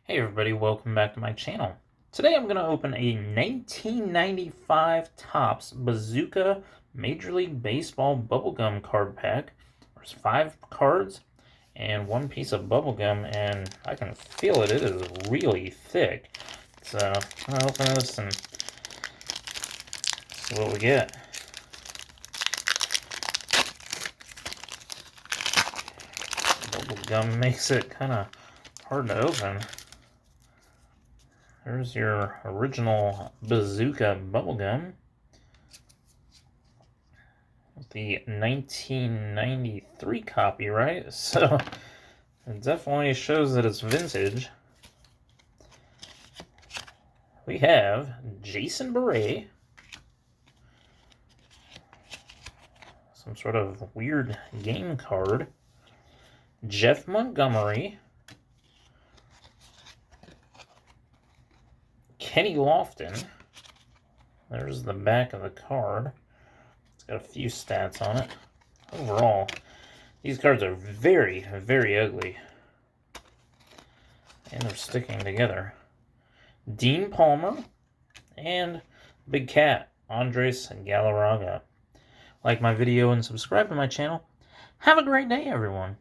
Hey everybody, welcome back to my channel. Today I'm going to open a 1995 Topps Bazooka Major League Baseball bubblegum card pack. There's 5 cards and 1 piece of bubblegum, and I can feel it. It is really thick. So I'm going to open this and see what we get. Bubblegum makes it kind of hard to open. There's your original Bazooka bubblegum. The 1993 copyright, so it definitely shows that it's vintage. We have Jason Beret, some sort of weird game card, Jeff Montgomery, Kenny Lofton. There's the back of the card. It's got a few stats on it. Overall, these cards are very, very ugly. And they're sticking together. Dean Palmer and Big Cat, Andres Galarraga. Like my video and subscribe to my channel. Have a great day, everyone.